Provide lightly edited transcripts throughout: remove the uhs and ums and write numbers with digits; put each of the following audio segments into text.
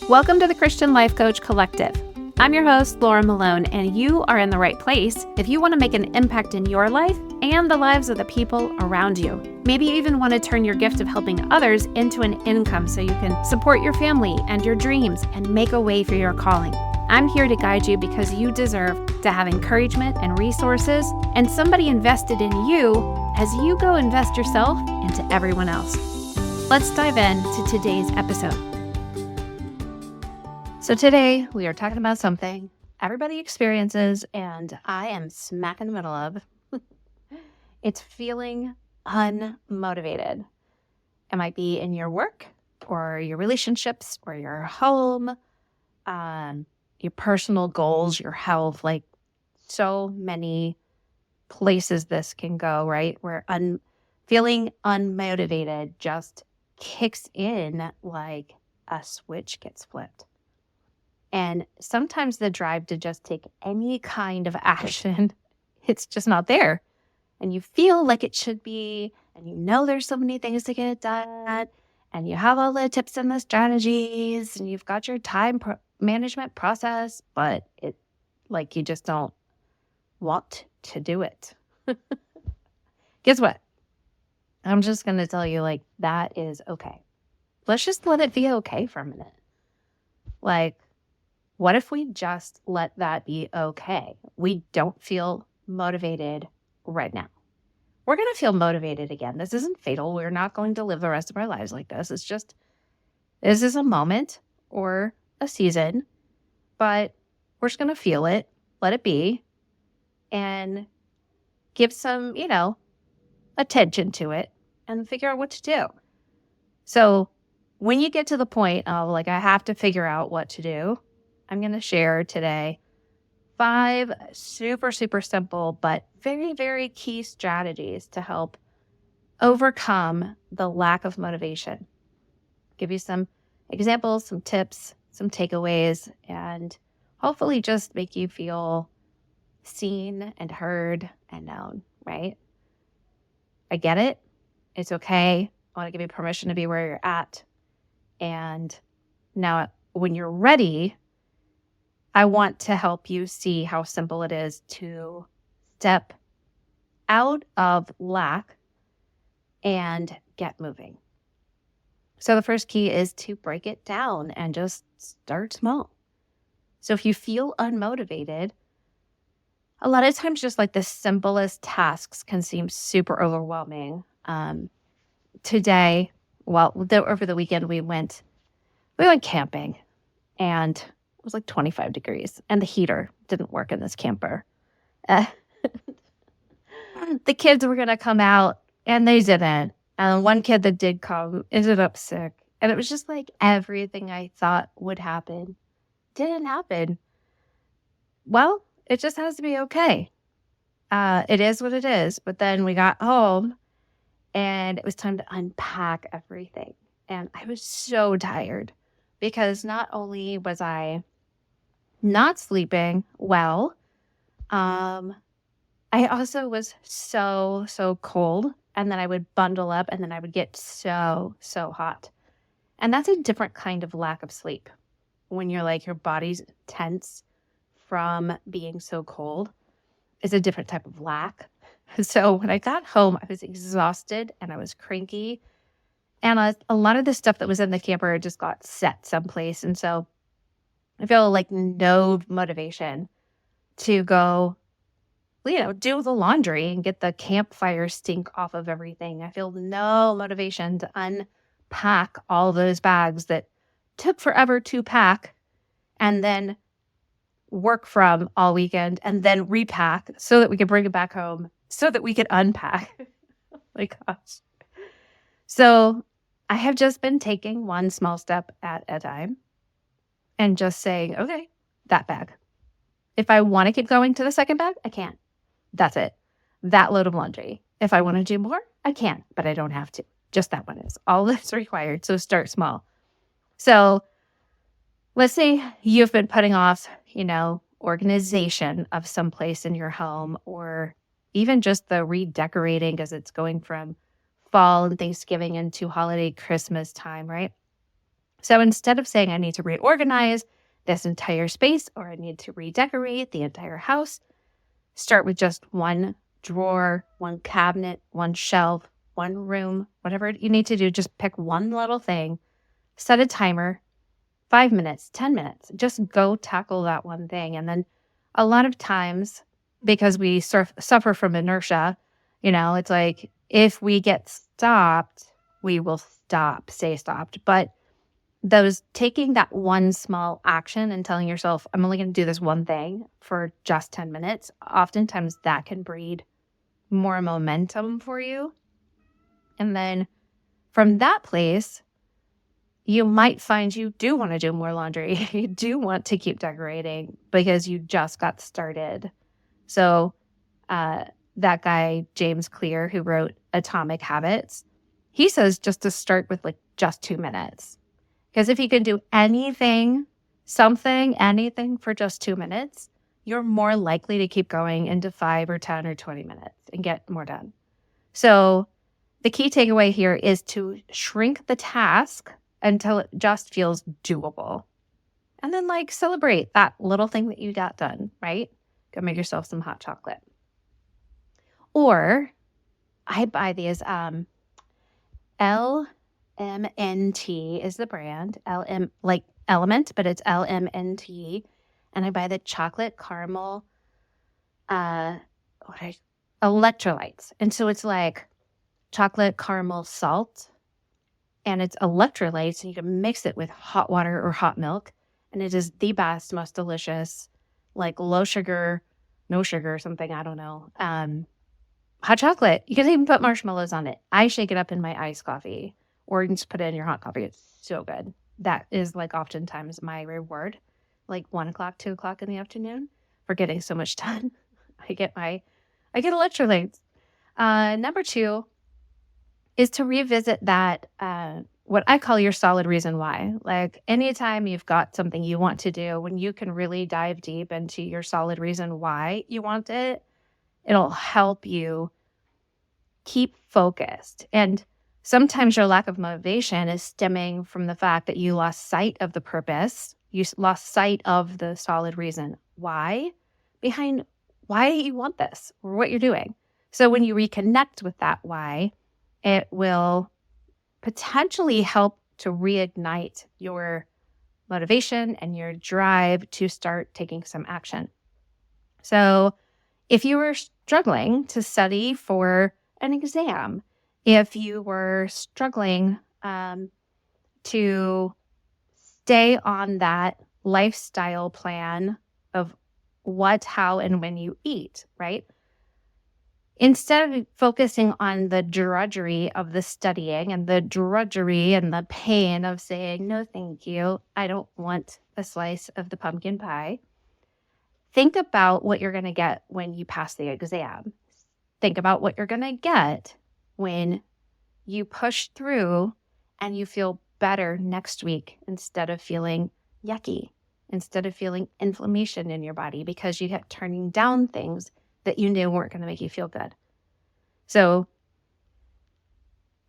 Welcome to the Christian Life Coach Collective. I'm your host, Laura Malone, and you are in the right place if you want to make an impact in your life and the lives of the people around you. Maybe you even want to turn your gift of helping others into an income so you can support your family and your dreams and make a way for your calling. I'm here to guide you because you deserve to have encouragement and resources and somebody invested in you as you go invest yourself into everyone else. Let's dive into today's episode. So today we are talking about something everybody experiences and I am smack in the middle of. It's feeling unmotivated. It might be in your work or your relationships or your home, your personal goals, your health, like so many places this can go, right? Where feeling unmotivated just kicks in like a switch gets flipped. And sometimes the drive to just take any kind of action, it's just not there. And you feel like it should be, and you know there's so many things to get done, and you have all the tips and the strategies, and you've got your time management process, but you just don't want to do it. Guess what? I'm just going to tell you, that is okay. Let's just let it be okay for a minute. What if we just let that be okay? We don't feel motivated right now. We're going to feel motivated again. This isn't fatal. We're not going to live the rest of our lives like this. It's just, this is a moment or a season, but we're just going to feel it, let it be, and give some, attention to it and figure out what to do. So when you get to the point of I have to figure out what to do, I'm going to share today 5 super, super simple, but very, very key strategies to help overcome the lack of motivation. Give you some examples, some tips, some takeaways, and hopefully just make you feel seen and heard and known, right? I get it. It's okay. I want to give you permission to be where you're at. And now when you're ready, I want to help you see how simple it is to step out of lack and get moving. So the first key is to break it down and just start small. So if you feel unmotivated, a lot of times just the simplest tasks can seem super overwhelming. Today, over the weekend, we went camping, and it was 25 degrees, and the heater didn't work in this camper. The kids were going to come out, and they didn't. And one kid that did come ended up sick. And it was just everything I thought would happen didn't happen. Well, it just has to be okay. It is what it is. But then we got home, and it was time to unpack everything. And I was so tired because not only was I not sleeping well, I also was so cold. And then I would bundle up, and then I would get so hot. And that's a different kind of lack of sleep. When you're your body's tense from being so cold, is a different type of lack. So when I got home, I was exhausted and I was cranky. And a lot of the stuff that was in the camper just got set someplace. And so I feel no motivation to go, do the laundry and get the campfire stink off of everything. I feel no motivation to unpack all those bags that took forever to pack and then work from all weekend and then repack so that we could bring it back home so that we could unpack. My gosh. So I have just been taking one small step at a time and just saying, okay, that bag. If I want to keep going to the second bag, I can. That's it. That load of laundry. If I want to do more, I can, but I don't have to. Just that one is all that's required. So start small. So let's say you've been putting off, organization of some place in your home, or even just the redecorating as it's going from fall and Thanksgiving into holiday Christmas time, right? So instead of saying I need to reorganize this entire space or I need to redecorate the entire house, start with just one drawer, one cabinet, one shelf, one room, whatever you need to do. Just pick one little thing, set a timer, 5 minutes, 10 minutes, just go tackle that one thing. And then a lot of times, because we suffer from inertia, it's like if we get stopped, we will stay stopped. But those taking that one small action and telling yourself, I'm only going to do this one thing for just 10 minutes, oftentimes that can breed more momentum for you. And then from that place, you might find you do want to do more laundry. You do want to keep decorating because you just got started. So that guy, James Clear, who wrote Atomic Habits, he says just to start with just 2 minutes. Because if you can do anything for just 2 minutes, you're more likely to keep going into 5 or 10 or 20 minutes and get more done. So the key takeaway here is to shrink the task until it just feels doable. And then celebrate that little thing that you got done, right? Go make yourself some hot chocolate. Or I buy these LMNT is the brand. like Element, but it's LMNT. And I buy the chocolate caramel electrolytes. And so it's like chocolate caramel salt. And it's electrolytes, and you can mix it with hot water or hot milk. And it is the best, most delicious, low sugar, no sugar, something, I don't know. Hot chocolate. You can even put marshmallows on it. I shake it up in my iced coffee, or you can just put it in your hot coffee. It's so good. That is oftentimes my reward, 1 o'clock, 2 o'clock in the afternoon for getting so much done. I get electrolytes. Number 2 is to revisit that, what I call your solid reason why. Anytime you've got something you want to do, when you can really dive deep into your solid reason why you want it, it'll help you keep focused. And sometimes your lack of motivation is stemming from the fact that you lost sight of the purpose. You lost sight of the solid reason why behind why you want this or what you're doing. So when you reconnect with that why, it will potentially help to reignite your motivation and your drive to start taking some action. So if you were struggling to study for an exam, if you were struggling to stay on that lifestyle plan of what, how, and when you eat, right? Instead of focusing on the drudgery of the studying and the drudgery and the pain of saying, no, thank you, I don't want a slice of the pumpkin pie, think about what you're going to get when you pass the exam. Think about what you're going to get when you push through and you feel better next week instead of feeling yucky, instead of feeling inflammation in your body because you kept turning down things that you knew weren't going to make you feel good. So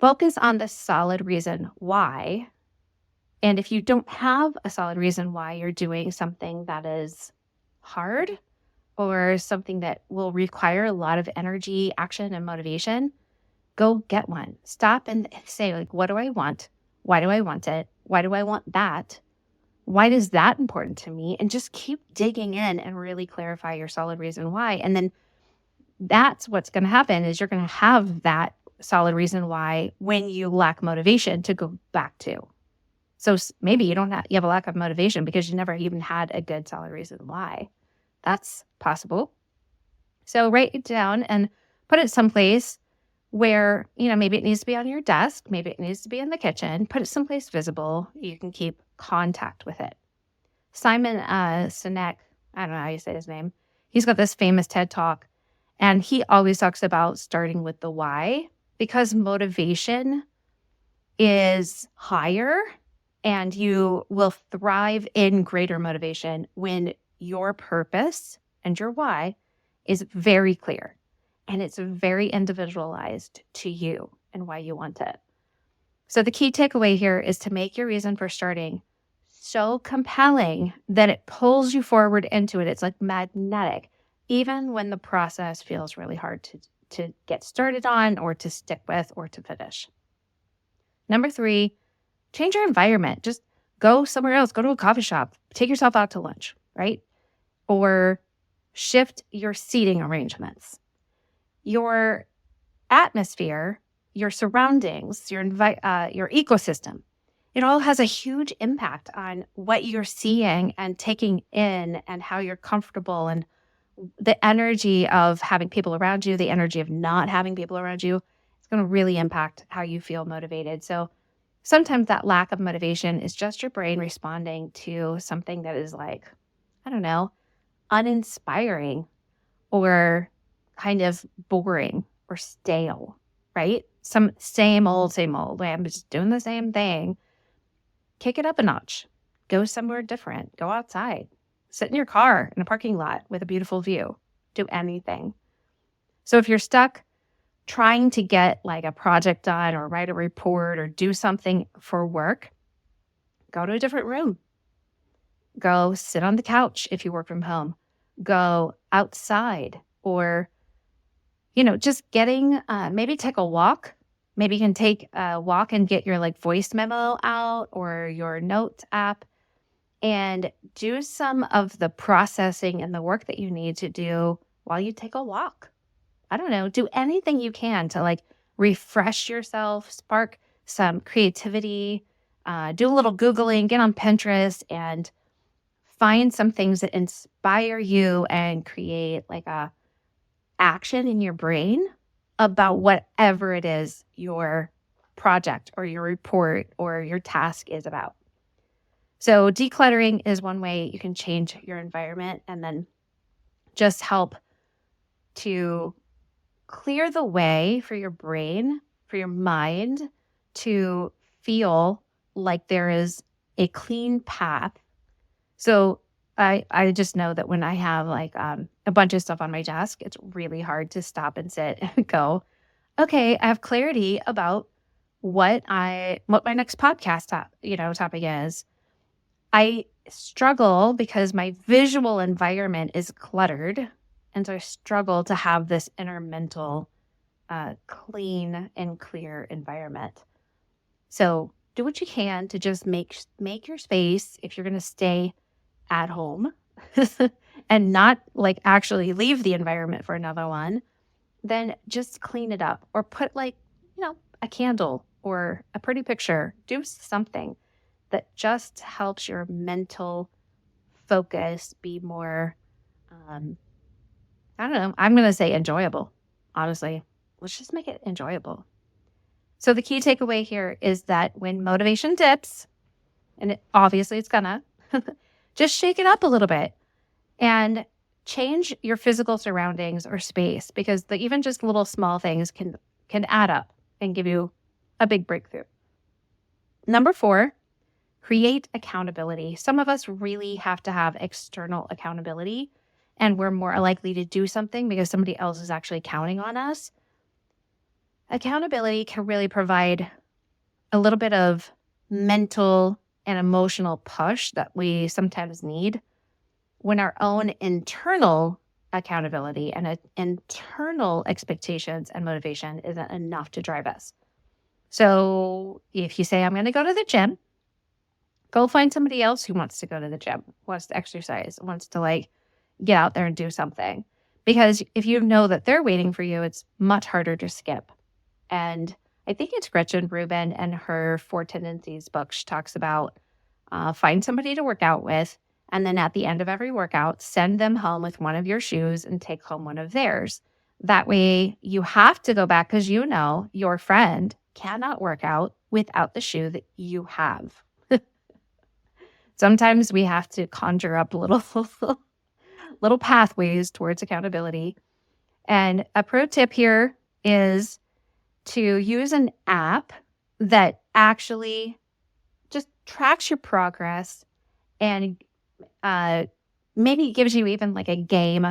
focus on the solid reason why. And if you don't have a solid reason why you're doing something that is hard or something that will require a lot of energy, action, and motivation, go get one. Stop and say, what do I want? Why do I want it? Why do I want that? Why is that important to me? And just keep digging in and really clarify your solid reason why. And then that's what's going to happen is you're going to have that solid reason why when you lack motivation to go back to. So maybe you have a lack of motivation because you never even had a good solid reason why. That's possible. So write it down and put it someplace where, maybe it needs to be on your desk. Maybe it needs to be in the kitchen. Put it someplace visible. You can keep contact with it. Simon Sinek, I don't know how you say his name. He's got this famous TED Talk. And he always talks about starting with the why because motivation is higher and you will thrive in greater motivation when your purpose and your why is very clear and it's very individualized to you and why you want it. So the key takeaway here is to make your reason for starting so compelling that it pulls you forward into it. It's like magnetic, even when the process feels really hard to get started on or to stick with or to finish. Number 3, change your environment. Just go somewhere else, go to a coffee shop, take yourself out to lunch, right? Or shift your seating arrangements. Your atmosphere, your surroundings, your ecosystem, it all has a huge impact on what you're seeing and taking in and how you're comfortable, and the energy of having people around you, the energy of not having people around you. It's going to really impact how you feel motivated. So sometimes that lack of motivation is just your brain responding to something that is like, I don't know, uninspiring or kind of boring or stale, right? Some same old, like, I'm just doing the same thing. Kick it up a notch. Go somewhere different. Go outside. Sit in your car in a parking lot with a beautiful view. Do anything. So if you're stuck trying to get like a project done or write a report or do something for work, go to a different room. Go sit on the couch if you work from home. Go outside, or, just getting, maybe take a walk. Maybe you can take a walk and get your like voice memo out or your note app and do some of the processing and the work that you need to do while you take a walk. I don't know, do anything you can to like refresh yourself, spark some creativity, do a little Googling, get on Pinterest and find some things that inspire you and create like a action in your brain about whatever it is your project or your report or your task is about. So decluttering is one way you can change your environment and then just help to clear the way for your brain, for your mind to feel like there is a clean path. So I just know that when I have like a bunch of stuff on my desk, it's really hard to stop and sit and go, okay, I have clarity about what my next podcast topic is. I struggle because my visual environment is cluttered. And so I struggle to have this inner mental, clean and clear environment. So do what you can to just make your space, if you're going to stay at home and not like actually leave the environment for another one, then just clean it up or put like, a candle or a pretty picture. Do something that just helps your mental focus be more, I don't know, I'm going to say enjoyable. Honestly, let's just make it enjoyable. So the key takeaway here is that when motivation dips, and obviously it's gonna, just shake it up a little bit and change your physical surroundings or space, because even just little small things can add up and give you a big breakthrough. Number 4, create accountability. Some of us really have to have external accountability, and we're more likely to do something because somebody else is actually counting on us. Accountability can really provide a little bit of mental and emotional push that we sometimes need when our own internal accountability and internal expectations and motivation isn't enough to drive us. So if you say, I'm going to go to the gym, go find somebody else who wants to go to the gym, wants to exercise, wants to like get out there and do something. Because if you know that they're waiting for you, it's much harder to skip. And I think it's Gretchen Rubin and her 4 Tendencies book. She talks about find somebody to work out with, and then at the end of every workout, send them home with one of your shoes and take home one of theirs. That way you have to go back because your friend cannot work out without the shoe that you have. Sometimes we have to conjure up little pathways towards accountability. And a pro tip here is to use an app that actually just tracks your progress and maybe gives you even like a game,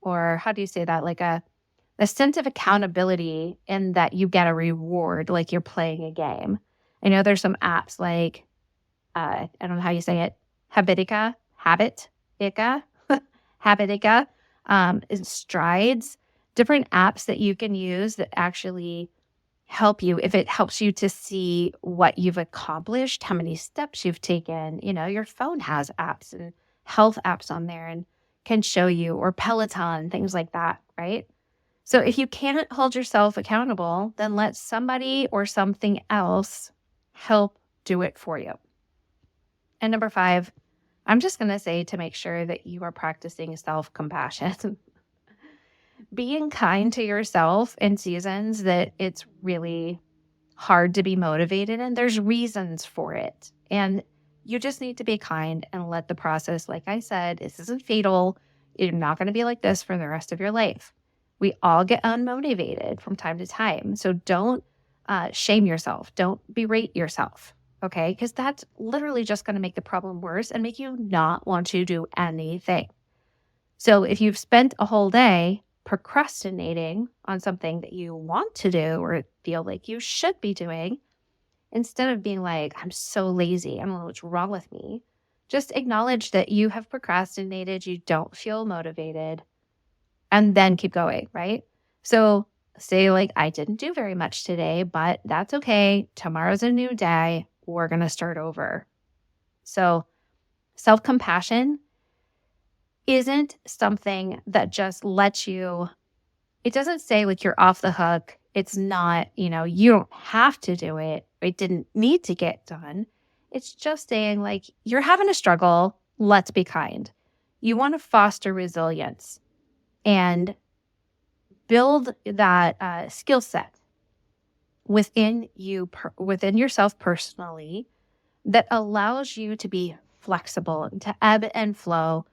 or how do you say that? Like a sense of accountability in that you get a reward, like you're playing a game. I know there's some apps like, I don't know how you say it, Habitica, Habitica, and Strides, different apps that you can use that actually help you. If it helps you to see what you've accomplished, how many steps you've taken, your phone has apps and health apps on there and can show you, or Peloton, things like that, right? So if you can't hold yourself accountable, then let somebody or something else help do it for you. And number 5, I'm just going to say to make sure that you are practicing self-compassion. Being kind to yourself in seasons that it's really hard to be motivated, and there's reasons for it. And you just need to be kind and let the process, like I said, this isn't fatal. You're not going to be like this for the rest of your life. We all get unmotivated from time to time. So don't shame yourself. Don't berate yourself. Okay? Because that's literally just going to make the problem worse and make you not want to do anything. So if you've spent a whole day procrastinating on something that you want to do or feel like you should be doing, instead of being like, I'm so lazy, I don't know what's wrong with me, just acknowledge that you have procrastinated, you don't feel motivated, and then keep going, right? So say like, I didn't do very much today, but that's okay. Tomorrow's a new day. We're going to start over. So self-compassion isn't something that just lets you, it doesn't say like you're off the hook. It's not, you don't have to do it. It didn't need to get done. It's just saying like, you're having a struggle. Let's be kind. You want to foster resilience and build that skill set within yourself personally that allows you to be flexible, to ebb and flow.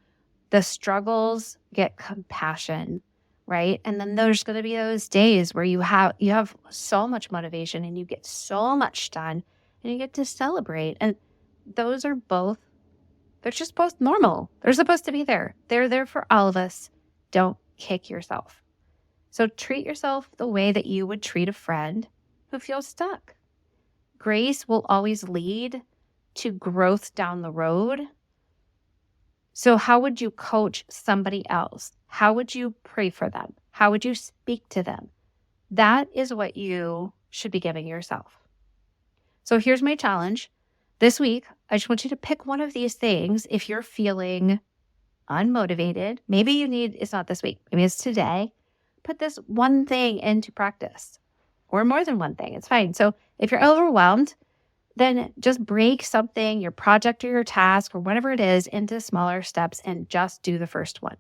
The struggles get compassion, right? And then there's going to be those days where you have so much motivation and you get so much done and you get to celebrate. And those are they're just both normal. They're supposed to be there. They're there for all of us. Don't kick yourself. So treat yourself the way that you would treat a friend who feels stuck. Grace will always lead to growth down the road. So how would you coach somebody else? How would you pray for them? How would you speak to them? That is what you should be giving yourself. So here's my challenge. This week, I just want you to pick one of these things if you're feeling unmotivated. Maybe it's not this week. Maybe it's today. Put this one thing into practice, or more than one thing. It's fine. So if you're overwhelmed, then just break something, your project or your task or whatever it is, into smaller steps and just do the first one.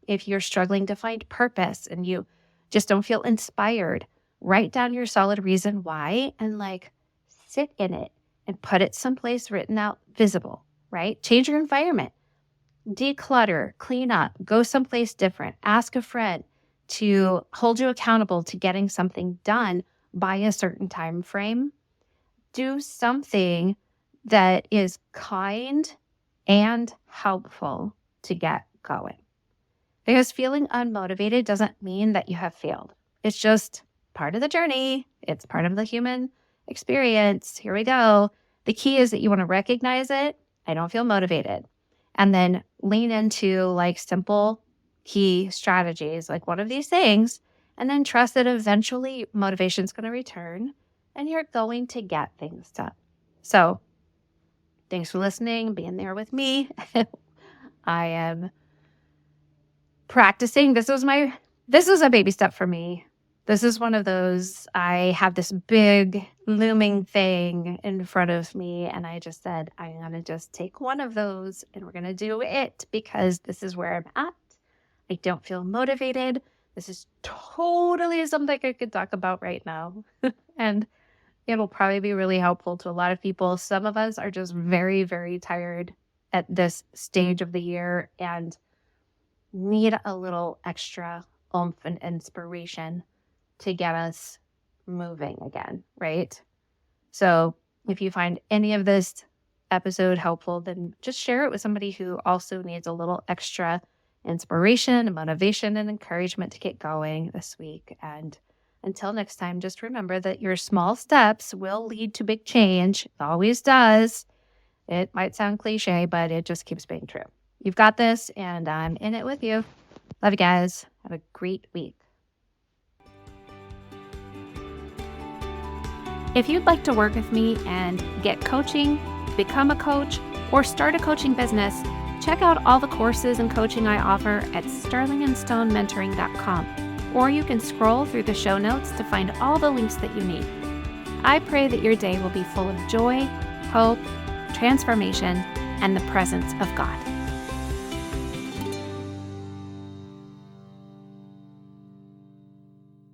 If you're struggling to find purpose and you just don't feel inspired, write down your solid reason why and sit in it and put it someplace written out, visible, right? Change your environment, declutter, clean up, go someplace different, ask a friend to hold you accountable to getting something done by a certain time frame. Do something that is kind and helpful to get going. Because feeling unmotivated doesn't mean that you have failed. It's just part of the journey. It's part of the human experience. Here we go. The key is that you want to recognize it. I don't feel motivated. And then lean into simple key strategies, like one of these things, and then trust that eventually motivation is going to return and you're going to get things done. So thanks for listening, being there with me. I am practicing. This was a baby step for me. This is one of those, I have this big looming thing in front of me, and I just said, I'm going to just take one of those and we're going to do it because this is where I'm at. I don't feel motivated. This is totally something I could talk about right now. And it'll probably be really helpful to a lot of people. Some of us are just very, very tired at this stage of the year and need a little extra oomph and inspiration to get us moving again, right? So if you find any of this episode helpful, then just share it with somebody who also needs a little extra inspiration and motivation and encouragement to get going this week. And until next time, just remember that your small steps will lead to big change. It always does. It might sound cliche, but it just keeps being true. You've got this, and I'm in it with you. Love you guys. Have a great week. If you'd like to work with me and get coaching, become a coach, or start a coaching business, check out all the courses and coaching I offer at sterlingandstonementoring.com, or you can scroll through the show notes to find all the links that you need. I pray that your day will be full of joy, hope, transformation, and the presence of God.